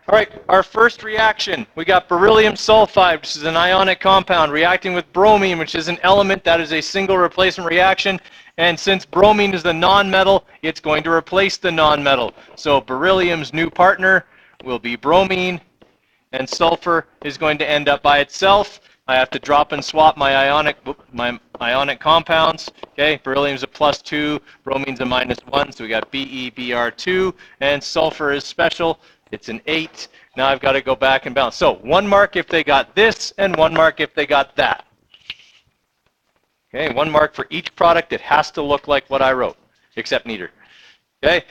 All right, our first reaction, we got beryllium sulfide, which is an ionic compound, reacting with bromine, which is an element that is a single replacement reaction. And since bromine is the nonmetal, it's going to replace the nonmetal. So beryllium's new partner will be bromine, and sulfur is going to end up by itself. I have to drop and swap my ionic compounds. Okay, beryllium's a +2, bromine's a -1, so we got BeBr2, and sulfur is special. It's an 8. Now I've got to go back and balance. So 1 mark if they got this, and 1 mark if they got that. Okay, 1 mark for each product. It has to look like what I wrote, except neither. Okay.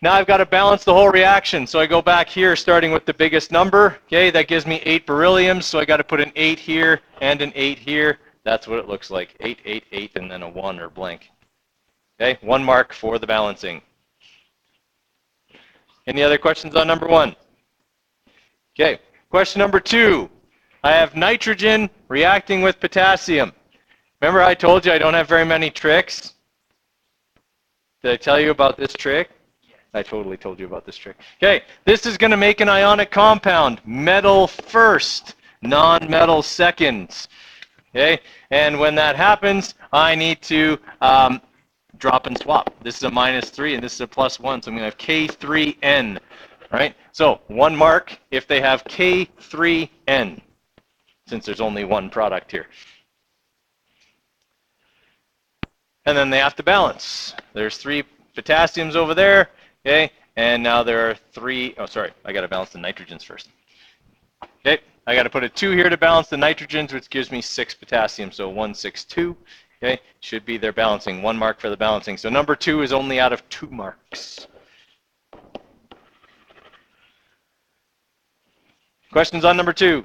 Now I've got to balance the whole reaction. So I go back here, starting with the biggest number. Okay, that gives me 8 beryllium. So I got to put an 8 here and an 8 here. That's what it looks like. 8, 8, 8, and then a 1 or blank. Okay, 1 mark for the balancing. Any other questions on number 1? Okay, question number 2. I have nitrogen reacting with potassium. Remember I told you I don't have very many tricks? Did I tell you about this trick? I totally told you about this trick. Okay, this is going to make an ionic compound. Metal first, non-metal second. Okay, and when that happens, I need to drop and swap. This is a -3 and this is a +1, so I'm going to have K3N. Right? So 1 mark if they have K3N, since there's only one product here. And then they have to balance. There's 3 potassiums over there. Okay, and now there are 3, oh sorry, I got to balance the nitrogens first. Okay, I got to put a 2 here to balance the nitrogens, which gives me 6 potassium, so 1, 6, 2. Okay, should be their balancing. 1 mark for the balancing. So number 2 is only out of 2 marks. Questions on number 2?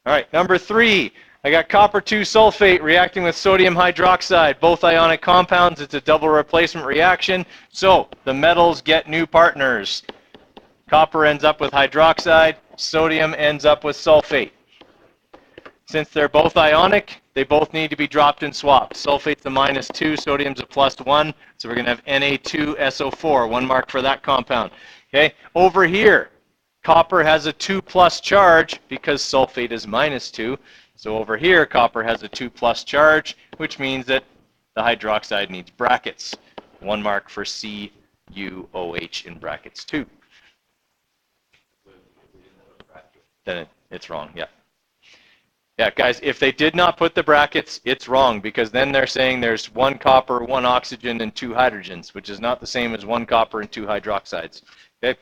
All right, number 3. I got copper 2 sulfate reacting with sodium hydroxide, both ionic compounds. It's a double replacement reaction, so the metals get new partners. Copper ends up with hydroxide, sodium ends up with sulfate. Since they're both ionic, they both need to be dropped and swapped. Sulfate's a -2, sodium's a +1, so we're going to have Na2SO4, 1 mark for that compound. Okay, over here, copper has a 2+ charge because sulfate is -2. So over here, copper has a 2+ charge, which means that the hydroxide needs brackets. 1 mark for CuOH in brackets 2. Then it's wrong, yeah. Yeah, guys, if they did not put the brackets, it's wrong, because then they're saying there's 1 copper, 1 oxygen, and 2 hydrogens, which is not the same as 1 copper and 2 hydroxides. Okay.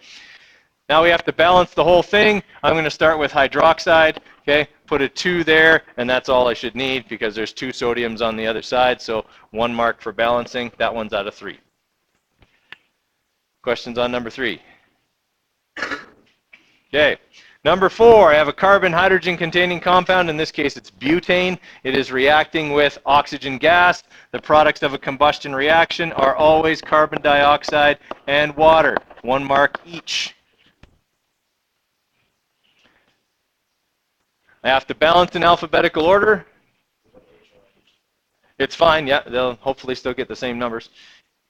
Now we have to balance the whole thing. I'm going to start with hydroxide. Okay, put a 2 there, and that's all I should need because there's 2 sodiums on the other side, so 1 mark for balancing. That one's out of 3. Questions on number 3? Okay, number 4, I have a carbon-hydrogen containing compound. In this case, it's butane. It is reacting with oxygen gas. The products of a combustion reaction are always carbon dioxide and water. 1 mark each. I have to balance in alphabetical order. It's fine, yeah, they'll hopefully still get the same numbers.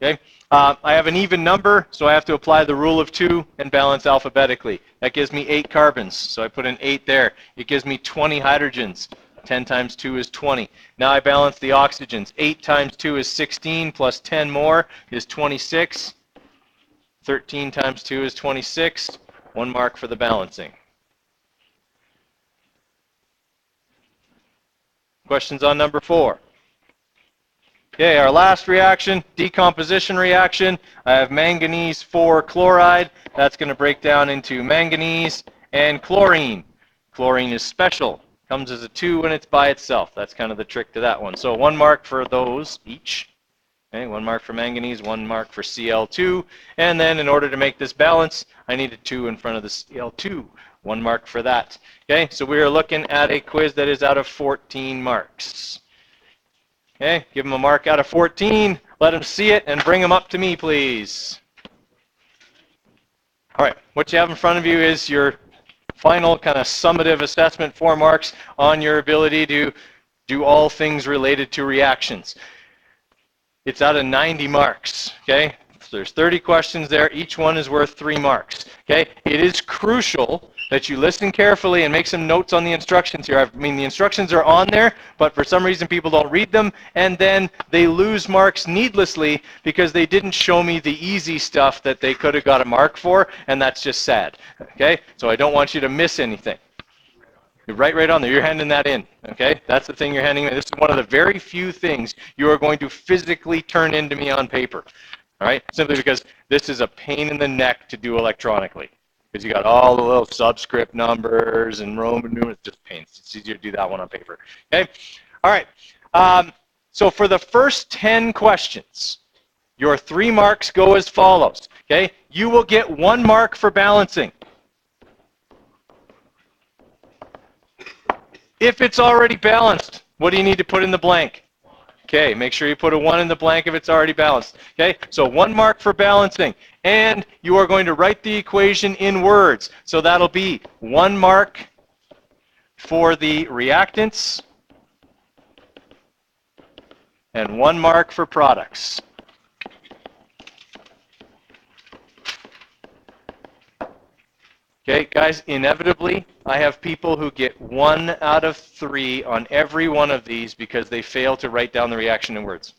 Okay, I have an even number, so I have to apply the rule of 2 and balance alphabetically. That gives me 8 carbons, so I put an 8 there. It gives me 20 hydrogens. 10 times 2 is 20. Now I balance the oxygens. 8 times 2 is 16, plus 10 more is 26. 13 times 2 is 26. 1 mark for the balancing. Questions on number 4? Okay, our last reaction, decomposition reaction. I have manganese 4 chloride. That's going to break down into manganese and chlorine. Chlorine is special. Comes as a 2 when it's by itself. That's kind of the trick to that one. So 1 mark for those each. Okay, 1 mark for manganese, 1 mark for Cl2. And then in order to make this balance, I need a 2 in front of the Cl2. 1 mark for that. Okay, so we are looking at a quiz that is out of 14 marks. Okay, give them a mark out of 14. Let them see it and bring them up to me, please. All right, what you have in front of you is your final kind of summative assessment, 4 marks on your ability to do all things related to reactions. It's out of 90 marks, okay? So there's 30 questions there. Each one is worth 3 marks. Okay? It is crucial that you listen carefully and make some notes on the instructions here. I mean, the instructions are on there, but for some reason people don't read them, and then they lose marks needlessly because they didn't show me the easy stuff that they could have got a mark for, and that's just sad. Okay? So I don't want you to miss anything. You're right on there. You're handing that in. Okay? That's the thing you're handing me. This is one of the very few things you are going to physically turn into me on paper. All right? Simply because this is a pain in the neck to do electronically. Because you got all the little subscript numbers and Roman numerals. It's just pain. It's easier to do that one on paper. Okay? All right. So for the first 10 questions, your 3 marks go as follows. Okay? You will get 1 mark for balancing. If it's already balanced, what do you need to put in the blank? Okay, make sure you put a 1 in the blank if it's already balanced. Okay, so 1 mark for balancing. And you are going to write the equation in words. So that'll be 1 mark for the reactants and 1 mark for products. Okay, guys, inevitably, I have people who get 1 out of 3 on every one of these because they fail to write down the reaction in words.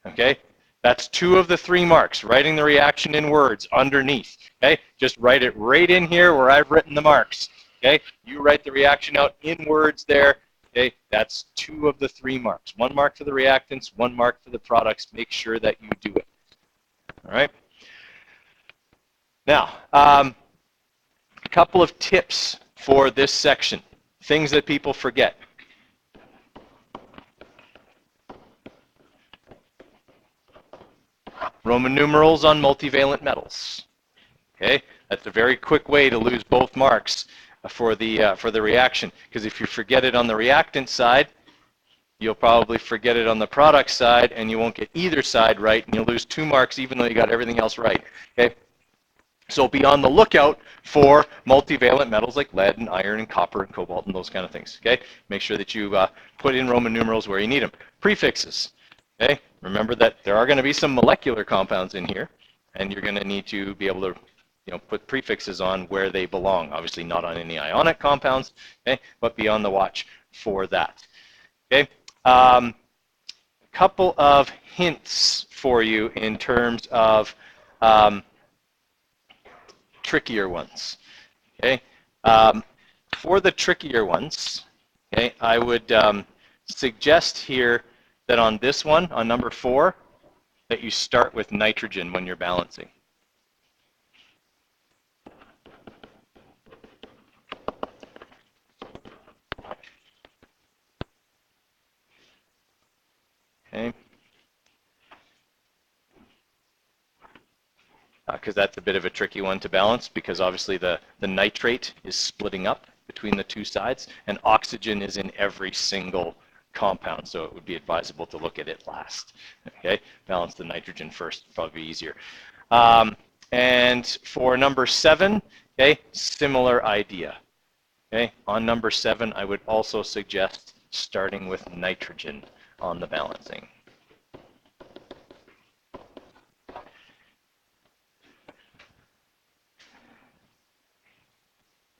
Okay, that's 2 of the 3 marks, writing the reaction in words underneath. Okay, just write it right in here where I've written the marks. Okay, you write the reaction out in words there. Okay, that's 2 of the 3 marks. 1 mark for the reactants, 1 mark for the products. Make sure that you do it. All right. Now, a couple of tips for this section, things that people forget. Roman numerals on multivalent metals. Okay, that's a very quick way to lose both marks for the reaction, because if you forget it on the reactant side, you'll probably forget it on the product side, and you won't get either side right, and you'll lose 2 marks even though you got everything else right. Okay. So be on the lookout for multivalent metals like lead and iron and copper and cobalt and those kind of things. Okay, make sure that you put in Roman numerals where you need them. Prefixes. Okay, remember that there are going to be some molecular compounds in here, and you're going to need to be able to, put prefixes on where they belong. Obviously, not on any ionic compounds. Okay, but be on the watch for that. Okay, a couple of hints for you in terms of trickier ones. Okay, for the trickier ones, okay, I would suggest here that on this one, on number 4, that you start with nitrogen when you're balancing. Okay. Because that's a bit of a tricky one to balance, because obviously the nitrate is splitting up between the 2 sides, and oxygen is in every single compound, so it would be advisable to look at it last. Okay, balance the nitrogen first, probably easier. And for number 7, okay, similar idea. Okay, on number 7, I would also suggest starting with nitrogen on the balancing.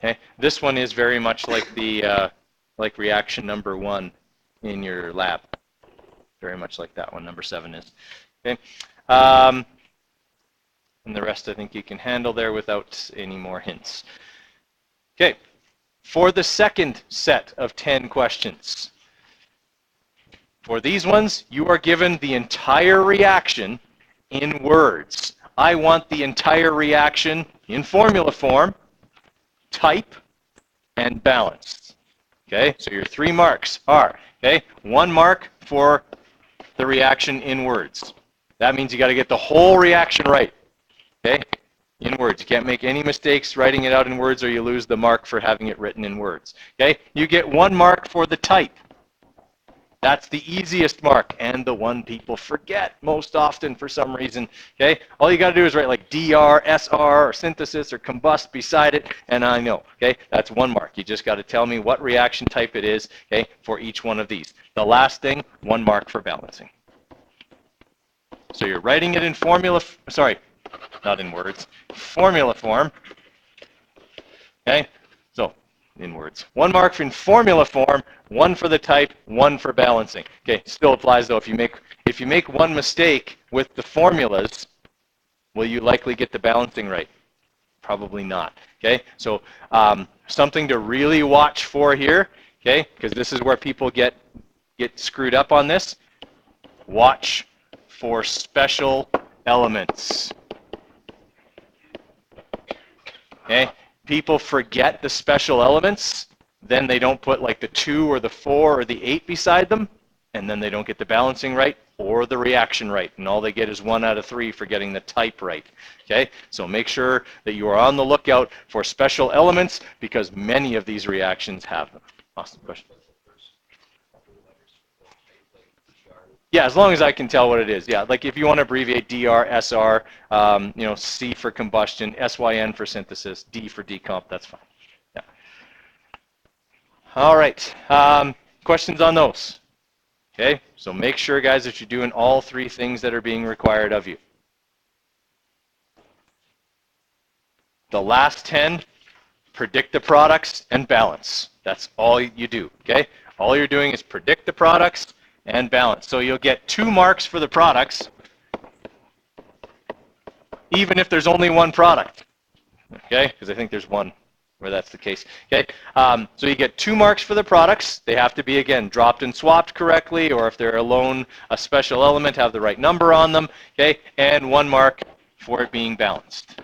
Okay, this one is very much like the like reaction number 1 in your lab. Very much like that one, number 7 is. Okay, and the rest I think you can handle there without any more hints. Okay, for the second set of 10 questions, for these ones, you are given the entire reaction in words. I want the entire reaction in formula form, type, and balanced. Okay, so your 3 marks are, okay, 1 mark for the reaction in words. That means you got to get the whole reaction right. Okay, in words. You can't make any mistakes writing it out in words, or you lose the mark for having it written in words. Okay, you get 1 mark for the type. That's the easiest mark, and the one people forget most often for some reason. Okay, all you got to do is write like DR, SR, or synthesis, or combust beside it, and I know. Okay, that's 1 mark. You just got to tell me what reaction type it is. Okay, for each one of these. The last thing, 1 mark for balancing. So you're writing it in formula, sorry, not in words, formula form. Okay, so in words. 1 mark in formula form, 1 for the type, 1 for balancing. Okay, still applies though. If you make one mistake with the formulas, will you likely get the balancing right? Probably not. Okay, so something to really watch for here. Okay, because this is where people get screwed up on this. Watch for special elements. Okay, people forget the special elements, then they don't put like the 2 or the 4 or the 8 beside them, and then they don't get the balancing right or the reaction right, and all they get is 1 out of 3 for getting the type right. Okay, so make sure that you are on the lookout for special elements because many of these reactions have them. Awesome question. Yeah, as long as I can tell what it is. Yeah, like if you want to abbreviate DR, SR, you know, C for combustion, SYN for synthesis, D for decomp, that's fine. Yeah. All right. Questions on those? Okay, so make sure, guys, that you're doing all 3 things that are being required of you. The last 10, predict the products and balance. That's all you do, okay? All you're doing is predict the products and balance. So you'll get 2 marks for the products, even if there's only 1 product, okay? Because I think there's 1 where that's the case, okay? So you get 2 marks for the products. They have to be, again, dropped and swapped correctly, or if they're alone, a special element, have the right number on them, okay? And 1 mark for it being balanced.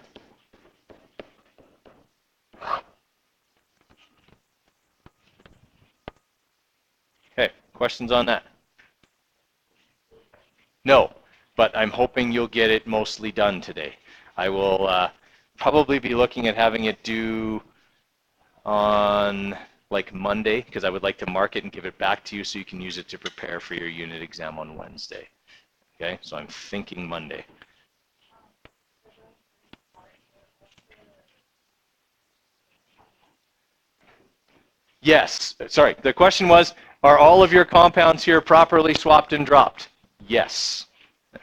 Okay, questions on that? No, but I'm hoping you'll get it mostly done today. I will probably be looking at having it due on like Monday, because I would like to mark it and give it back to you so you can use it to prepare for your unit exam on Wednesday. Okay, so I'm thinking Monday. Yes, sorry, the question was, are all of your compounds here properly swapped and dropped? Yes.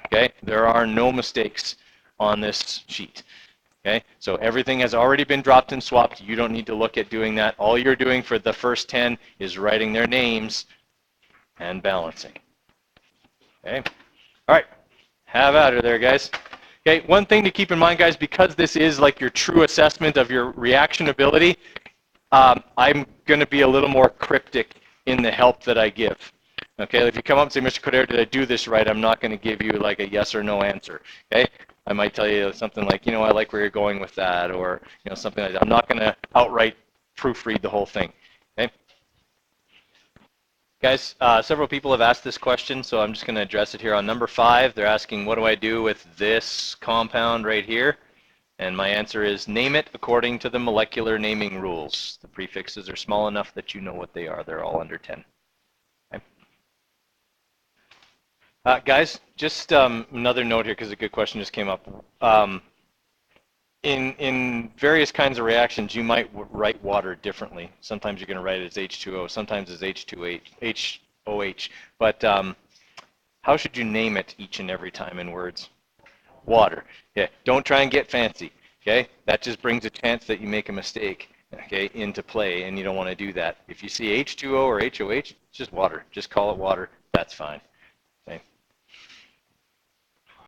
Okay, there are no mistakes on this sheet. Okay, so everything has already been dropped and swapped. You don't need to look at doing that. All you're doing for the first 10 is writing their names and balancing. Okay, all right, have at her there, guys. Okay, one thing to keep in mind, guys, because this is like your true assessment of your reaction ability, I'm going to be a little more cryptic in the help that I give. Okay, if you come up and say, Mr. Coder, did I do this right? I'm not going to give you like a yes or no answer. Okay, I might tell you something like, you know, I like where you're going with that, or you know, something like that. I'm not going to outright proofread the whole thing. Okay, guys, several people have asked this question, so I'm just going to address it here on number 5. They're asking, what do I do with this compound right here? And my answer is, name it according to the molecular naming rules. The prefixes are small enough that you know what they are. They're all under 10. Guys, just another note here because a good question just came up. In various kinds of reactions, you might write water differently. Sometimes you're going to write it as H2O, sometimes as HOH. But how should you name it each and every time in words? Water. Yeah. Don't try and get fancy. Okay. That just brings a chance that you make a mistake. Okay, into play, and you don't want to do that. If you see H2O or HOH, it's just water. Just call it water. That's fine.